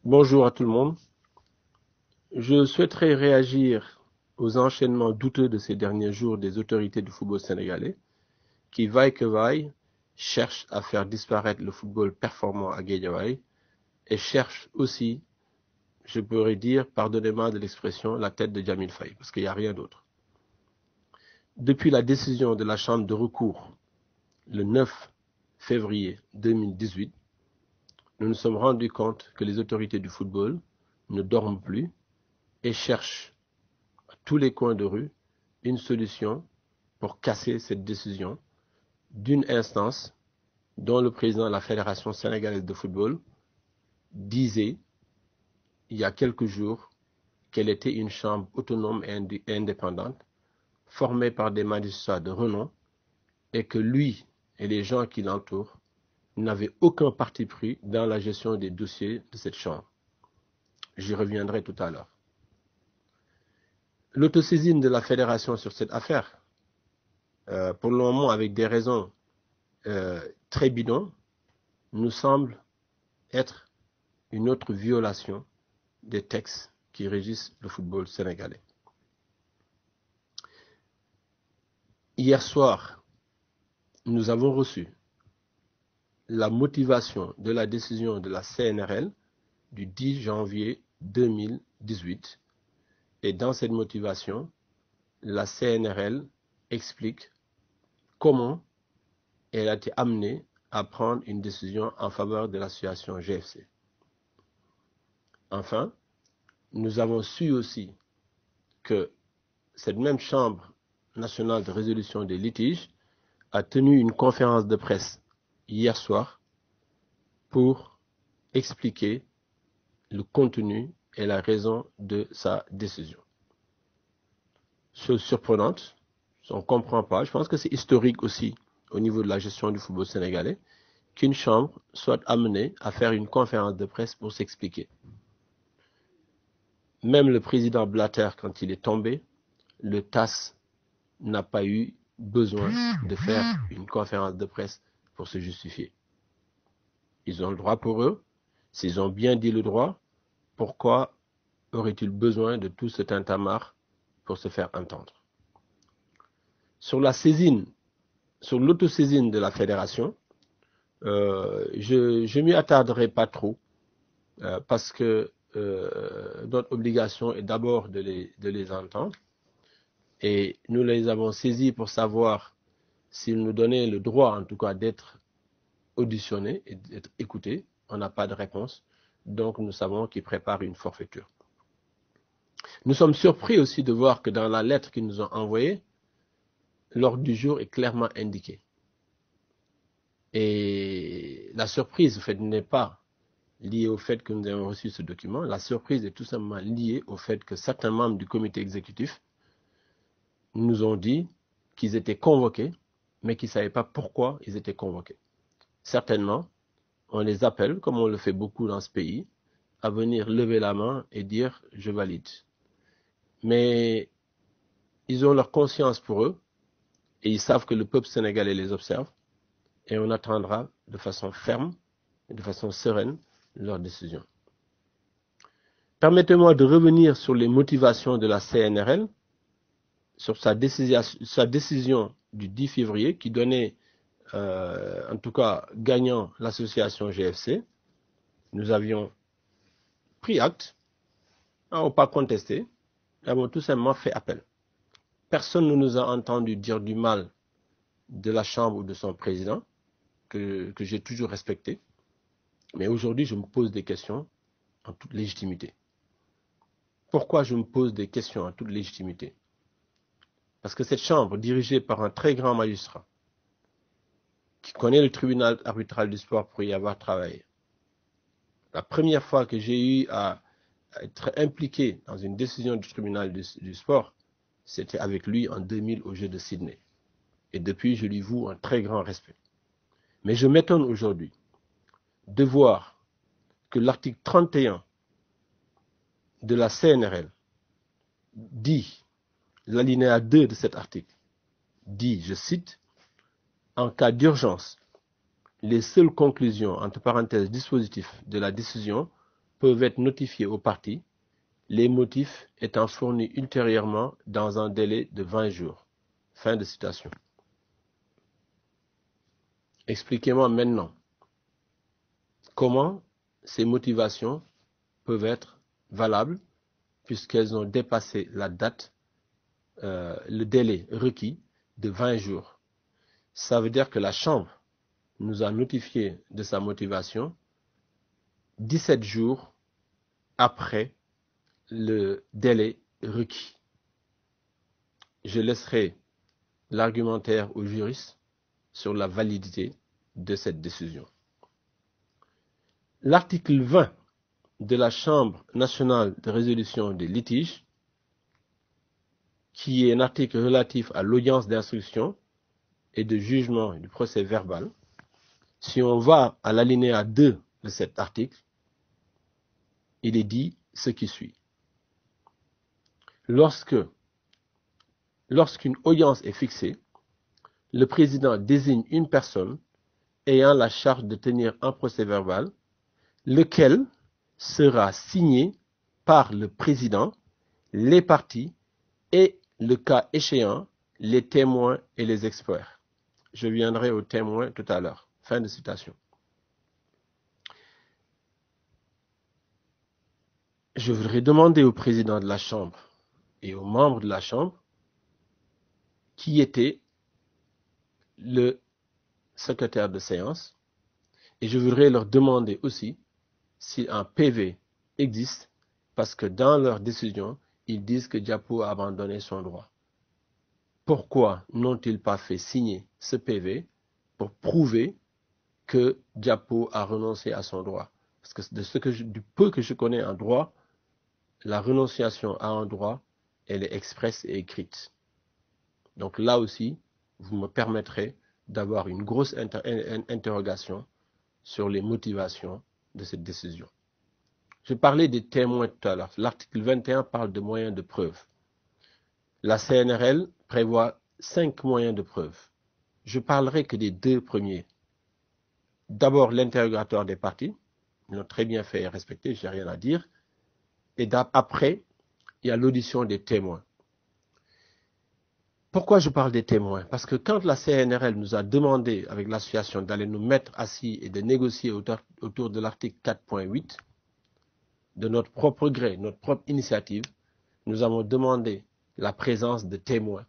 Bonjour à tout le monde. Je souhaiterais réagir aux enchaînements douteux de ces derniers jours des autorités du football sénégalais qui, vaille que vaille, cherchent à faire disparaître le football performant à Guédiawaye et cherchent aussi, je pourrais dire, pardonnez-moi de l'expression, la tête de Djamil Faye, parce qu'il n'y a rien d'autre. Depuis la décision de la Chambre de recours le 9 février 2018, nous nous sommes rendus compte que les autorités du football ne dorment plus et cherchent à tous les coins de rue une solution pour casser cette décision d'une instance dont le président de la Fédération sénégalaise de football disait il y a quelques jours qu'elle était une chambre autonome et indépendante formée par des magistrats de renom et que lui et les gens qui l'entourent n'avaient aucun parti pris dans la gestion des dossiers de cette chambre. J'y reviendrai tout à l'heure. L'autosaisine de la fédération sur cette affaire, pour le moment avec des raisons très bidons, nous semble être une autre violation des textes qui régissent le football sénégalais. Hier soir, nous avons reçu la motivation de la décision de la CNRL du 10 janvier 2018. Et dans cette motivation, la CNRL explique comment elle a été amenée à prendre une décision en faveur de l'association GFC. Enfin, nous avons su aussi que cette même Chambre nationale de résolution des litiges a tenu une conférence de presse hier soir pour expliquer le contenu et la raison de sa décision. Chose surprenante, on ne comprend pas, je pense que c'est historique aussi au niveau de la gestion du football sénégalais, qu'une chambre soit amenée à faire une conférence de presse pour s'expliquer. Même le président Blatter, quand il est tombé, le TAS n'a pas eu besoin de faire une conférence de presse pour se justifier. Ils ont le droit pour eux. S'ils ont bien dit le droit, pourquoi aurait-il besoin de tout ce tintamarre pour se faire entendre? Sur la saisine, sur l'autosaisine de la fédération, je m'y attarderai pas trop parce que notre obligation est d'abord de les entendre et nous les avons saisis pour savoir s'ils nous donnaient le droit, en tout cas, d'être auditionnés et d'être écoutés. On n'a pas de réponse, donc nous savons qu'ils préparent une forfaiture. Nous sommes surpris aussi de voir que dans la lettre qu'ils nous ont envoyée, l'ordre du jour est clairement indiqué. Et la surprise, en fait, n'est pas liée au fait que nous avons reçu ce document. La surprise est tout simplement liée au fait que certains membres du comité exécutif nous ont dit qu'ils étaient convoqués, mais qu'ils ne savaient pas pourquoi ils étaient convoqués. Certainement, on les appelle, comme on le fait beaucoup dans ce pays, à venir lever la main et dire « je valide ». Mais ils ont leur conscience pour eux et ils savent que le peuple sénégalais les observe et on attendra de façon ferme et de façon sereine leur décision. Permettez-moi de revenir sur les motivations de la CNRL, sur sa décision du 10 février qui donnait, en tout cas gagnant l'association GFC. Nous avions pris acte, n'avons pas contesté, avons tout simplement fait appel. Personne ne nous a entendu dire du mal de la Chambre ou de son président, que j'ai toujours respecté. Mais aujourd'hui, je me pose des questions en toute légitimité. Pourquoi je me pose des questions en toute légitimité? Parce que cette chambre, dirigée par un très grand magistrat, qui connaît le tribunal arbitral du sport pour y avoir travaillé, la première fois que j'ai eu à être impliqué dans une décision du tribunal du sport, c'était avec lui en 2000 aux Jeux de Sydney. Et depuis, je lui voue un très grand respect. Mais je m'étonne aujourd'hui de voir que l'article 31 de la CNRL dit, l'alinéa 2 de cet article, dit, je cite, en cas d'urgence, les seules conclusions, entre parenthèses, dispositifs de la décision peuvent être notifiés aux parties, les motifs étant fournis ultérieurement dans un délai de 20 jours. Fin de citation. Expliquez-moi maintenant comment ces motivations peuvent être valables puisqu'elles ont dépassé la date, le délai requis de 20 jours. Ça veut dire que la Chambre nous a notifié de sa motivation 17 jours après le délai requis. Je laisserai l'argumentaire aux juristes sur la validité de cette décision. L'article 20 de la Chambre nationale de résolution des litiges, qui est un article relatif à l'audience d'instruction et de jugement du procès verbal, si on va à l'alinéa 2 de cet article, il est dit ce qui suit. Lorsqu'une audience est fixée, le président désigne une personne ayant la charge de tenir un procès verbal, lequel sera signé par le président, les parties et, le cas échéant, les témoins et les experts. Je viendrai aux témoins tout à l'heure. Fin de citation. Je voudrais demander au président de la Chambre et aux membres de la Chambre qui était le secrétaire de séance, et je voudrais leur demander aussi si un PV existe, parce que dans leur décision, ils disent que Diapo a abandonné son droit. Pourquoi n'ont-ils pas fait signer ce PV pour prouver que Diapo a renoncé à son droit? Parce que du peu que je connais en droit, la renonciation à un droit, elle est expresse et écrite. Donc là aussi, vous me permettrez d'avoir une grosse interrogation sur les motivations de cette décision. Je parlais des témoins tout à l'heure. L'article 21 parle de moyens de preuve. La CNRL prévoit 5 moyens de preuve. Je parlerai que des 2 premiers. D'abord, l'interrogatoire des parties. Ils l'ont très bien fait et respecté, je n'ai rien à dire. Et après, il y a l'audition des témoins. Pourquoi je parle des témoins? Parce que quand la CNRL nous a demandé, avec l'association, d'aller nous mettre assis et de négocier autour de l'article 4.8, de notre propre gré, notre propre initiative, nous avons demandé la présence de témoins,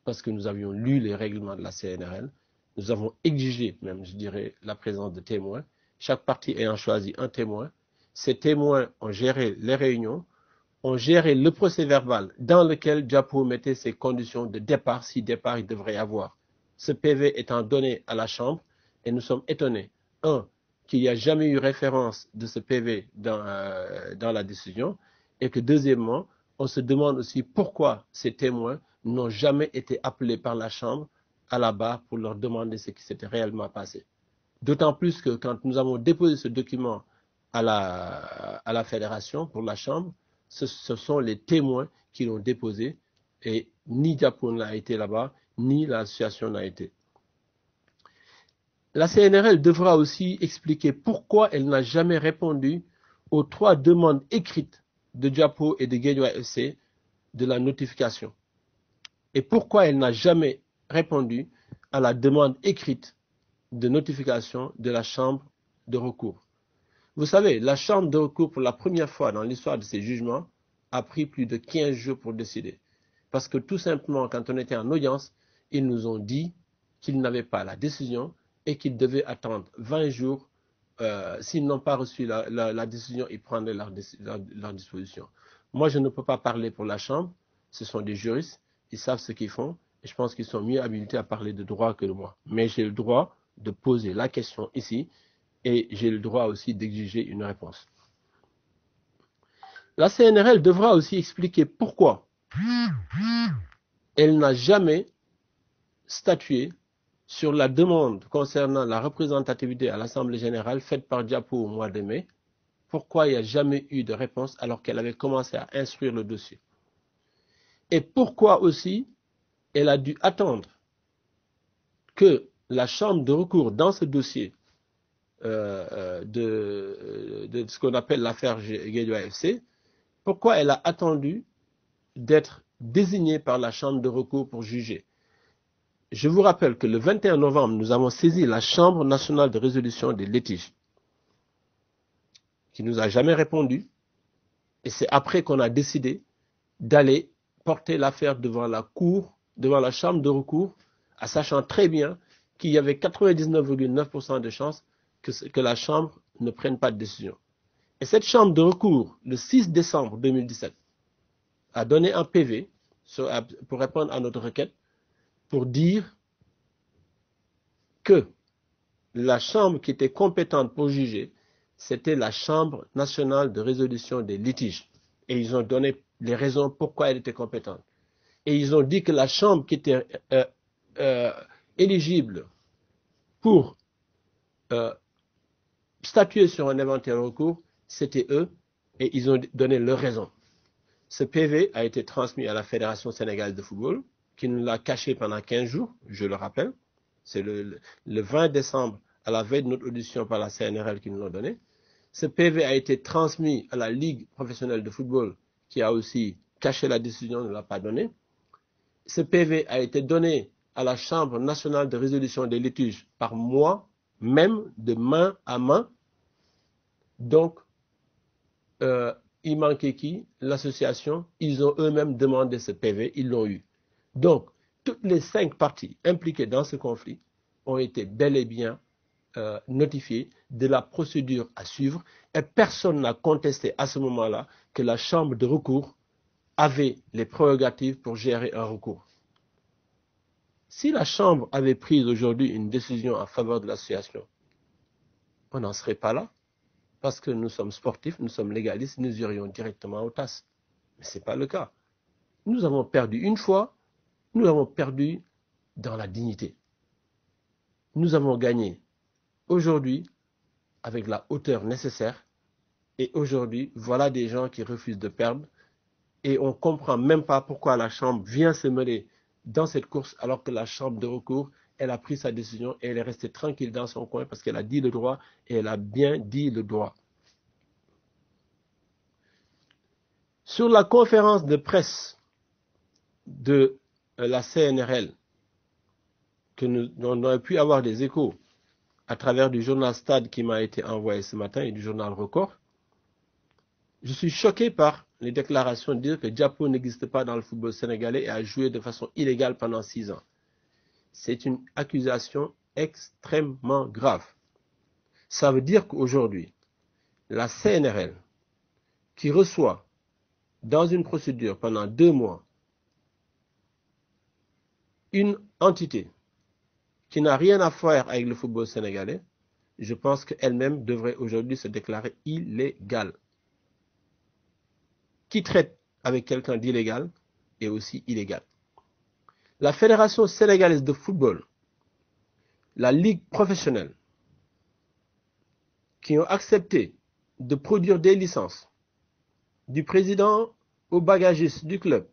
parce que nous avions lu les règlements de la CNRL, nous avons exigé même, je dirais, la présence de témoins, chaque partie ayant choisi un témoin. Ces témoins ont géré les réunions, ont géré le procès verbal dans lequel Diapo mettait ses conditions de départ, si départ il devrait y avoir. Ce PV étant donné à la Chambre, et nous sommes étonnés, qu'il n'y a jamais eu référence de ce PV dans la décision, et que deuxièmement, on se demande aussi pourquoi ces témoins n'ont jamais été appelés par la Chambre à la barre pour leur demander ce qui s'était réellement passé. D'autant plus que quand nous avons déposé ce document à la Fédération pour la Chambre, ce sont les témoins qui l'ont déposé, et ni Diapo n'a été là-bas, ni l'association n'a été. La CNRL devra aussi expliquer pourquoi elle n'a jamais répondu aux 3 demandes écrites de Diapo et de Guédiawaye FC de la notification. Et pourquoi elle n'a jamais répondu à la demande écrite de notification de la Chambre de recours. Vous savez, la Chambre de recours, pour la première fois dans l'histoire de ces jugements, a pris plus de 15 jours pour décider. Parce que tout simplement, quand on était en audience, ils nous ont dit qu'ils n'avaient pas la décision et qu'ils devaient attendre 20 jours. S'ils n'ont pas reçu la décision, ils prendraient leur disposition. Moi, je ne peux pas parler pour la Chambre. Ce sont des juristes, ils savent ce qu'ils font. Et je pense qu'ils sont mieux habilités à parler de droit que moi. Mais j'ai le droit de poser la question ici et j'ai le droit aussi d'exiger une réponse. La CNRL devra aussi expliquer pourquoi elle n'a jamais statué sur la demande concernant la représentativité à l'Assemblée générale faite par Diapo au mois de mai. Pourquoi il n'y a jamais eu de réponse alors qu'elle avait commencé à instruire le dossier? Et pourquoi aussi elle a dû attendre que la Chambre de recours dans ce dossier de ce qu'on appelle l'affaire Guédiawaye FC, pourquoi elle a attendu d'être désignée par la Chambre de recours pour juger? Je vous rappelle que le 21 novembre, nous avons saisi la Chambre nationale de résolution des litiges, qui ne nous a jamais répondu, et c'est après qu'on a décidé d'aller porter l'affaire devant la cour, devant la Chambre de recours, en sachant très bien qu'il y avait 99,9% de chances que la Chambre ne prenne pas de décision. Et cette Chambre de recours, le 6 décembre 2017, a donné un PV pour répondre à notre requête, pour dire que la Chambre qui était compétente pour juger, c'était la Chambre nationale de résolution des litiges. Et ils ont donné les raisons pourquoi elle était compétente. Et ils ont dit que la Chambre qui était éligible pour statuer sur un éventuel recours, c'était eux, et ils ont donné leurs raisons. Ce PV a été transmis à la Fédération sénégalaise de football, qui nous l'a caché pendant 15 jours, je le rappelle. C'est le 20 décembre, à la veille de notre audition par la CNRL, qui nous l'a donné. Ce PV a été transmis à la Ligue professionnelle de football, qui a aussi caché la décision, ne l'a pas donné. Ce PV a été donné à la Chambre nationale de résolution des litiges par moi, même de main à main. Donc, il manquait qui? L'association. Ils ont eux-mêmes demandé ce PV, ils l'ont eu. Donc, toutes les 5 parties impliquées dans ce conflit ont été bel et bien notifiées de la procédure à suivre, et personne n'a contesté à ce moment-là que la Chambre de recours avait les prérogatives pour gérer un recours. Si la Chambre avait pris aujourd'hui une décision en faveur de l'association, on n'en serait pas là, parce que nous sommes sportifs, nous sommes légalistes, nous irions directement aux tasses. Mais ce n'est pas le cas. Nous avons perdu une fois, nous avons perdu dans la dignité. Nous avons gagné aujourd'hui avec la hauteur nécessaire, et aujourd'hui, voilà des gens qui refusent de perdre, et on ne comprend même pas pourquoi la Chambre vient se mêler dans cette course, alors que la Chambre de recours, elle a pris sa décision et elle est restée tranquille dans son coin parce qu'elle a dit le droit, et elle a bien dit le droit. Sur la conférence de presse de la CNRL, dont on a pu avoir des échos à travers du journal Stade qui m'a été envoyé ce matin et du journal Record, je suis choqué par les déclarations de dire que Diapo n'existe pas dans le football sénégalais et a joué de façon illégale pendant 6 ans. C'est une accusation extrêmement grave. Ça veut dire qu'aujourd'hui, la CNRL, qui reçoit dans une procédure pendant 2 mois une entité qui n'a rien à faire avec le football sénégalais, je pense qu'elle-même devrait aujourd'hui se déclarer illégale. Qui traite avec quelqu'un d'illégal est aussi illégal. La Fédération sénégalaise de football, la Ligue professionnelle, qui ont accepté de produire des licences, du président au bagagiste du club,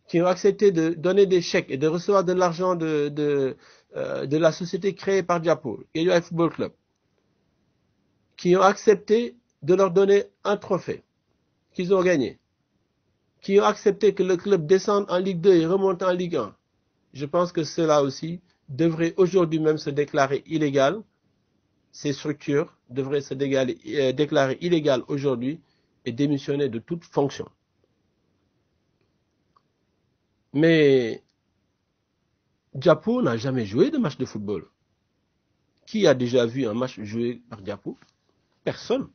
qui ont accepté de donner des chèques et de recevoir de l'argent de la société créée par Diapo, Guédiawaye Football Club, qui ont accepté de leur donner un trophée qu'ils ont gagné, qui ont accepté que le club descende en Ligue 2 et remonte en Ligue 1. Je pense que cela aussi devrait aujourd'hui même se déclarer illégal. Ces structures devraient se déclarer illégales aujourd'hui et démissionner de toute fonction. Mais Diapo n'a jamais joué de match de football. Qui a déjà vu un match joué par Diapo? Personne.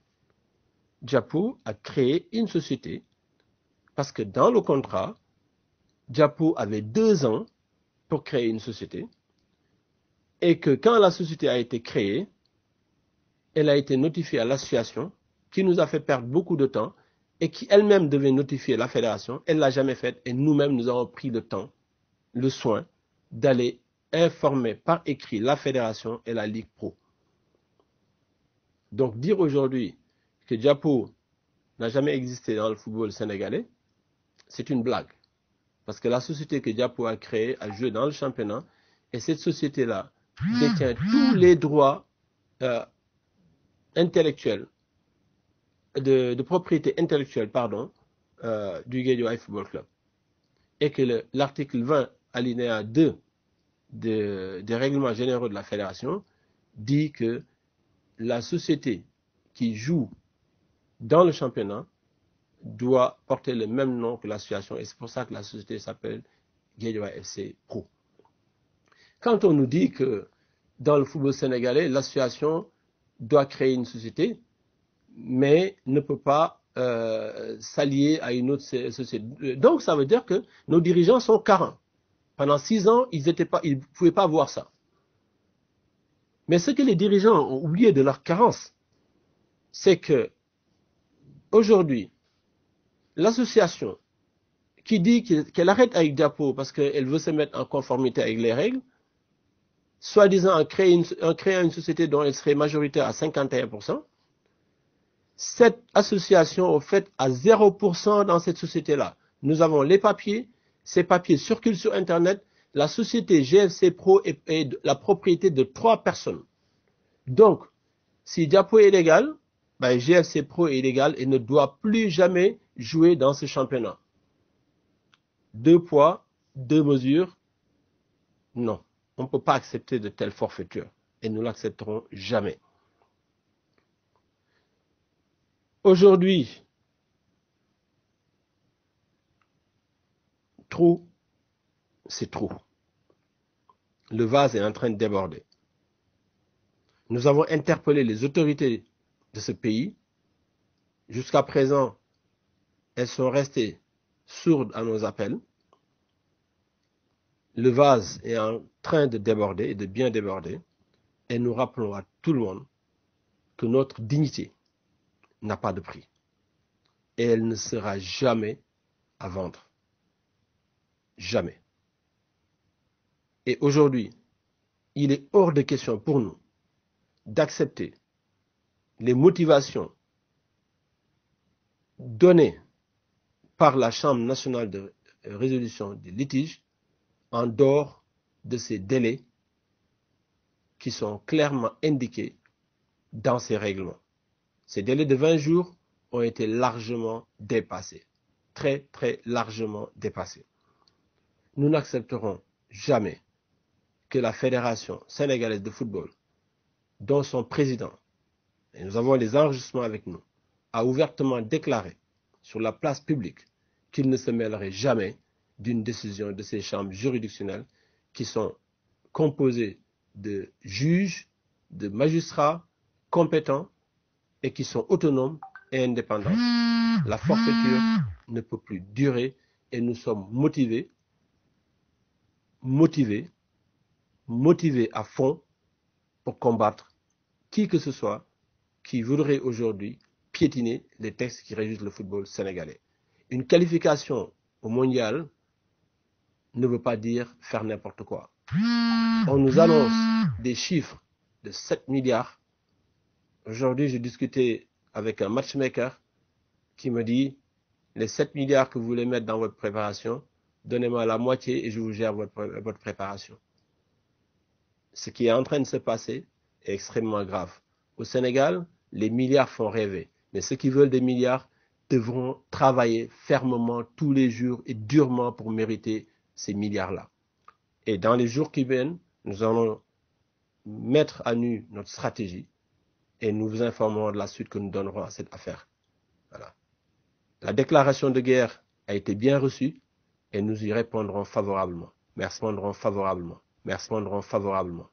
Diapo a créé une société parce que dans le contrat, Diapo avait 2 ans pour créer une société et que quand la société a été créée, elle a été notifiée à l'association qui nous a fait perdre beaucoup de temps et qui elle-même devait notifier la fédération. Elle ne l'a jamais faite et nous-mêmes nous avons pris le temps, le soin d'aller informer par écrit la fédération et la Ligue Pro. Donc dire aujourd'hui que Diapo n'a jamais existé dans le football sénégalais, c'est une blague. Parce que la société que Diapo a créée a joué dans le championnat et cette société-là détient tous les droits intellectuelle, de propriété intellectuelle, pardon, du Guédiawaye Football Club. Et que l'article 20, alinéa 2 des règlements généraux de la fédération dit que la société qui joue dans le championnat doit porter le même nom que l'association, et c'est pour ça que la société s'appelle Guédiawaye FC Pro. Quand on nous dit que dans le football sénégalais, l'association doit créer une société, mais ne peut pas s'allier à une autre société. Donc ça veut dire que nos dirigeants sont carents. Pendant 6 ans, ils ne pouvaient pas voir ça. Mais ce que les dirigeants ont oublié de leur carence, c'est que aujourd'hui, l'association qui dit qu'elle arrête avec Diapo parce qu'elle veut se mettre en conformité avec les règles, soi-disant en créant une société dont elle serait majoritaire à 51%, cette association est faite à 0% dans cette société-là. Nous avons les papiers, ces papiers circulent sur Internet. La société GFC Pro est la propriété de 3 personnes. Donc, si Diapo est illégal, ben GFC Pro est illégal et ne doit plus jamais jouer dans ce championnat. 2 poids, 2 mesures, non. On ne peut pas accepter de telles forfaitures et nous l'accepterons jamais. Aujourd'hui, trop, c'est trop. Le vase est en train de déborder. Nous avons interpellé les autorités de ce pays. Jusqu'à présent, elles sont restées sourdes à nos appels. Le vase est en train de déborder et de bien déborder. Et nous rappelons à tout le monde que notre dignité n'a pas de prix. Et elle ne sera jamais à vendre. Jamais. Et aujourd'hui, il est hors de question pour nous d'accepter les motivations données par la Chambre nationale de résolution des litiges en dehors de ces délais qui sont clairement indiqués dans ces règlements. Ces délais de 20 jours ont été largement dépassés, très très largement dépassés. Nous n'accepterons jamais que la Fédération sénégalaise de football, dont son président, et nous avons les enregistrements avec nous, a ouvertement déclaré sur la place publique qu'il ne se mêlerait jamais d'une décision de ces chambres juridictionnelles qui sont composées de juges, de magistrats compétents et qui sont autonomes et indépendants. La forfaiture ne peut plus durer et nous sommes motivés à fond pour combattre qui que ce soit qui voudrait aujourd'hui piétiner les textes qui régissent le football sénégalais. Une qualification au mondial ne veut pas dire faire n'importe quoi. On nous annonce des chiffres de 7 milliards. Aujourd'hui, j'ai discuté avec un matchmaker qui me dit les 7 milliards que vous voulez mettre dans votre préparation, donnez-moi la moitié et je vous gère votre préparation. Ce qui est en train de se passer est extrêmement grave. Au Sénégal, les milliards font rêver. Mais ceux qui veulent des milliards devront travailler fermement tous les jours et durement pour mériter ces milliards-là. Et dans les jours qui viennent, nous allons mettre à nu notre stratégie et nous vous informerons de la suite que nous donnerons à cette affaire. Voilà. La déclaration de guerre a été bien reçue et nous y répondrons favorablement. Merci, répondrons favorablement. Merci, répondrons favorablement.